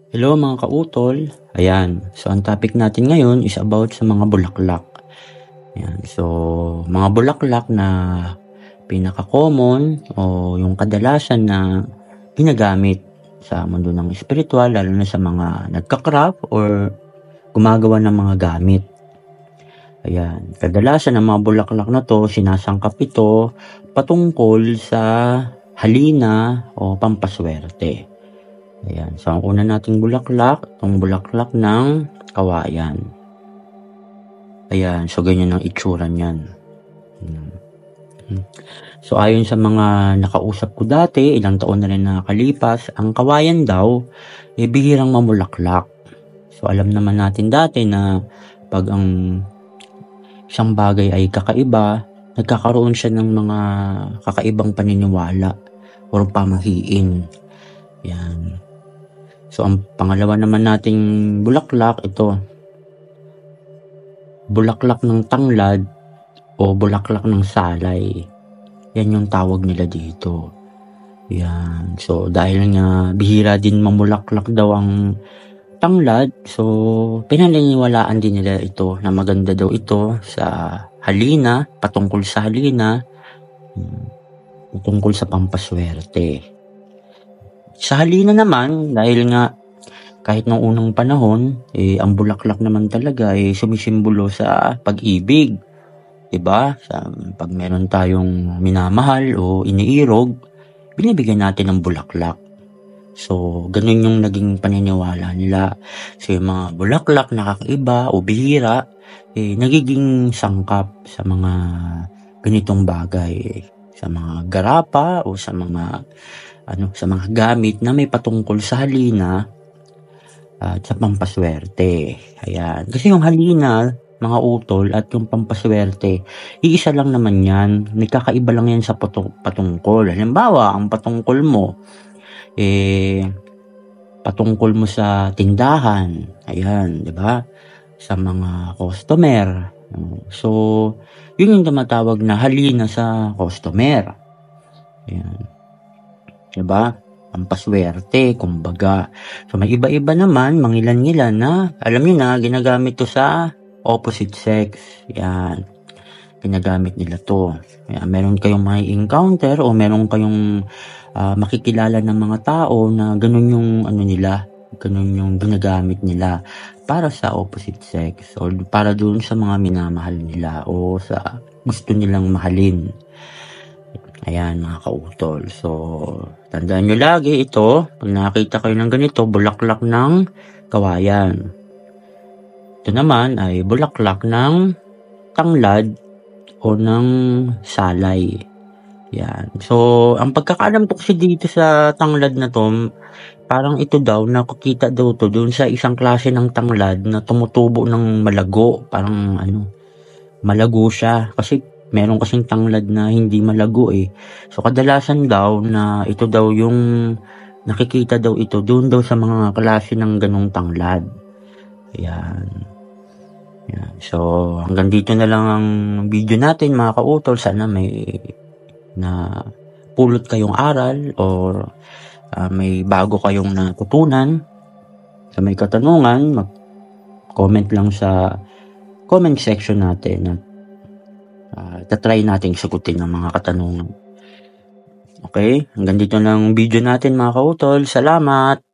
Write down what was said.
Hello mga kautol. Ayan. So ang topic natin ngayon is about sa mga bulaklak. Ayan. So mga bulaklak na pinaka-common o yung kadalasan na ginagamit sa mundo ng espiritual, lalo na sa mga nagka-craft or gumagawa ng mga gamit. Ayan. Kadalasan ang mga bulaklak na to, sinasangkap ito patungkol sa halina o pampaswerte. Ayan. So ang una nating bulaklak, itong bulaklak ng kawayan. Ayan. So ganyan ang itsura niyan. So ayon sa mga nakausap ko dati, ilang taon na rin nakakalipas, ang kawayan daw bihirang mamulaklak. So alam naman natin dati na pag ang isang bagay ay kakaiba, nagkakaroon siya ng mga kakaibang paniniwala o pamahiin. Yan. So ang pangalawa naman nating bulaklak, ito, bulaklak ng tanglad o bulaklak ng salay. Yan yung tawag nila dito. Yan. So dahil nga bihira din mamulaklak daw ang tanglad, so pinaniniwalaan din nila ito na maganda daw ito sa halina, patungkol sa halina, patungkol sa pampaswerte. Sa halina naman, dahil nga kahit nung unang panahon, ang bulaklak naman talaga sumisimbolo sa pag-ibig. Diba? Pag meron tayong minamahal o iniirog, binibigyan natin ng bulaklak. So, ganun yung naging paniniwala nila. So, yung mga bulaklak na kakaiba o bihira, nagiging sangkap sa mga ganitong bagay. Sa mga garapa o sa mga gamit na may patungkol sa halina at sa pampaswerte. Ayan. Kasi yung halina, mga utol, at yung pampaswerte, iisa lang naman yan. Nagkakaiba lang yan sa patungkol. Halimbawa, ang patungkol mo, patungkol mo sa tindahan. Ayan, di ba? Sa mga customer. So, yun yung tumatawag na halina sa customer. Ayan. Di ba? Pampaswerte, kumbaga. So, may iba-iba naman, mangilan-ngilan na, alam nyo na, ginagamit to sa opposite sex. Yan. Ginagamit nila to. Yan. Meron kayong may encounter o meron kayong makikilala ng mga tao na ganun yung ganun yung ginagamit nila para sa opposite sex o para doon sa mga minamahal nila o sa gusto nilang mahalin. Ayan mga kautol. So, tandaan nyo lagi ito, pag nakakita kayo ng ganito, bulaklak ng kawayan. Ito naman ay bulaklak ng tanglad o ng salay. Yan. So, ang pagkakaalam ko kasi dito sa tanglad na to, parang ito daw, nakikita daw to doon sa isang klase ng tanglad na tumutubo ng malago. Parang malago siya. Kasi meron kasing tanglad na hindi malago eh. So, kadalasan daw na ito daw yung nakikita daw ito doon daw sa mga klase ng ganong tanglad. Ayan. Ayan. So, hanggang dito na lang ang video natin mga kautol. Sana may na pulot kayong aral or may bago kayong natutunan. Sa may katanungan, mag-comment lang sa comment section natin at tatry nating sagutin ang mga katanungan. Okay? Hanggang dito ng video natin mga kautol. Salamat!